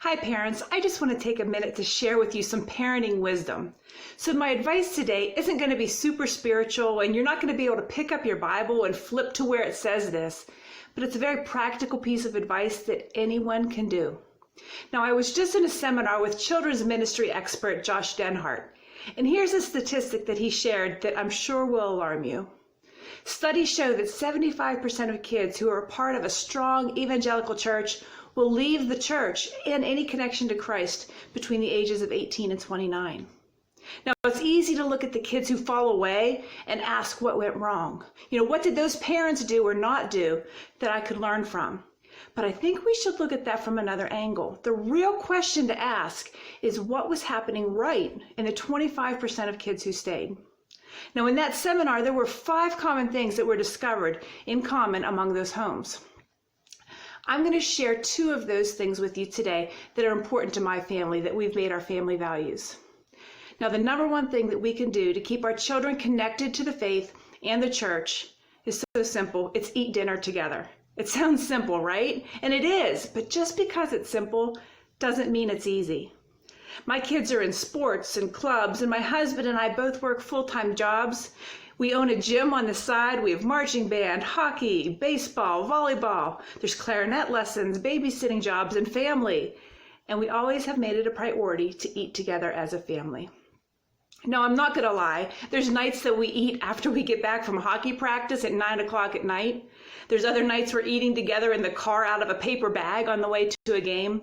Hi parents, I just want to take a minute to share with you some parenting wisdom. So my advice today isn't going to be super spiritual and you're not going to be able to pick up your Bible and flip to where it says this, but it's a very practical piece of advice that anyone can do. Now I was just in a seminar with children's ministry expert Josh Denhart, and here's a statistic that he shared that I'm sure will alarm you. Studies show that 75% of kids who are a part of a strong evangelical church will leave the church and any connection to Christ between the ages of 18 and 29. Now, it's easy to look at the kids who fall away and ask what went wrong. What did those parents do or not do that I could learn from? But I think we should look at that from another angle. The real question to ask is what was happening right in the 25% of kids who stayed. Now, in that seminar, there were 5 common things that were discovered in common among those homes. I'm going to share 2 of those things with you today that are important to my family, that we've made our family values. Now, the number one thing that we can do to keep our children connected to the faith and the church is so simple. It's eat dinner together. It sounds simple, right? And it is, but just because it's simple doesn't mean it's easy. My kids are in sports and clubs, and my husband and I both work full-time jobs. We own a gym on the side. We have marching band, hockey, baseball, volleyball. There's clarinet lessons, babysitting jobs, and family. And we always have made it a priority to eat together as a family. Now, I'm not going to lie. There's nights that we eat after we get back from hockey practice at 9 o'clock at night. There's other nights we're eating together in the car out of a paper bag on the way to a game.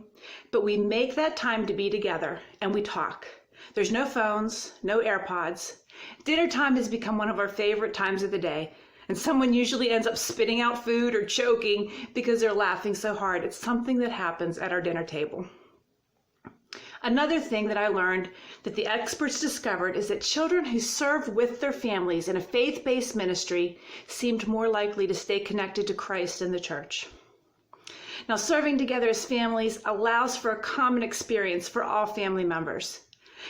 But we make that time to be together and we talk. There's no phones, no AirPods. Dinner time has become one of our favorite times of the day. And someone usually ends up spitting out food or choking because they're laughing so hard. It's something that happens at our dinner table. Another thing that I learned that the experts discovered is that children who served with their families in a faith-based ministry seemed more likely to stay connected to Christ and the church. Now, serving together as families allows for a common experience for all family members.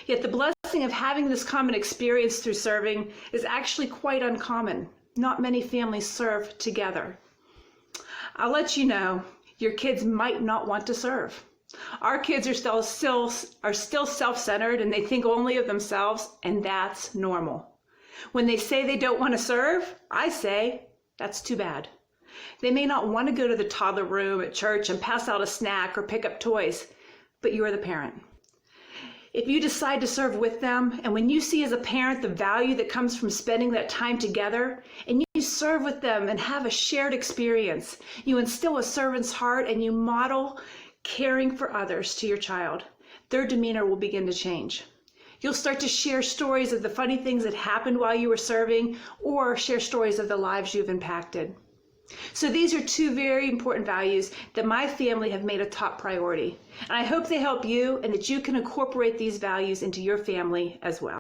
Yet the blessing of having this common experience through serving is actually quite uncommon. Not many families serve together. I'll let you know, your kids might not want to serve. Our kids are still self-centered and they think only of themselves, and that's normal. When they say they don't want to serve, I say, that's too bad. They may not want to go to the toddler room at church and pass out a snack or pick up toys, but you are the parent. If you decide to serve with them, and when you see as a parent the value that comes from spending that time together, and you serve with them and have a shared experience, you instill a servant's heart and you model caring for others to your child, their demeanor will begin to change. You'll start to share stories of the funny things that happened while you were serving, or share stories of the lives you've impacted. So these are 2 very important values that my family have made a top priority. And I hope they help you and that you can incorporate these values into your family as well.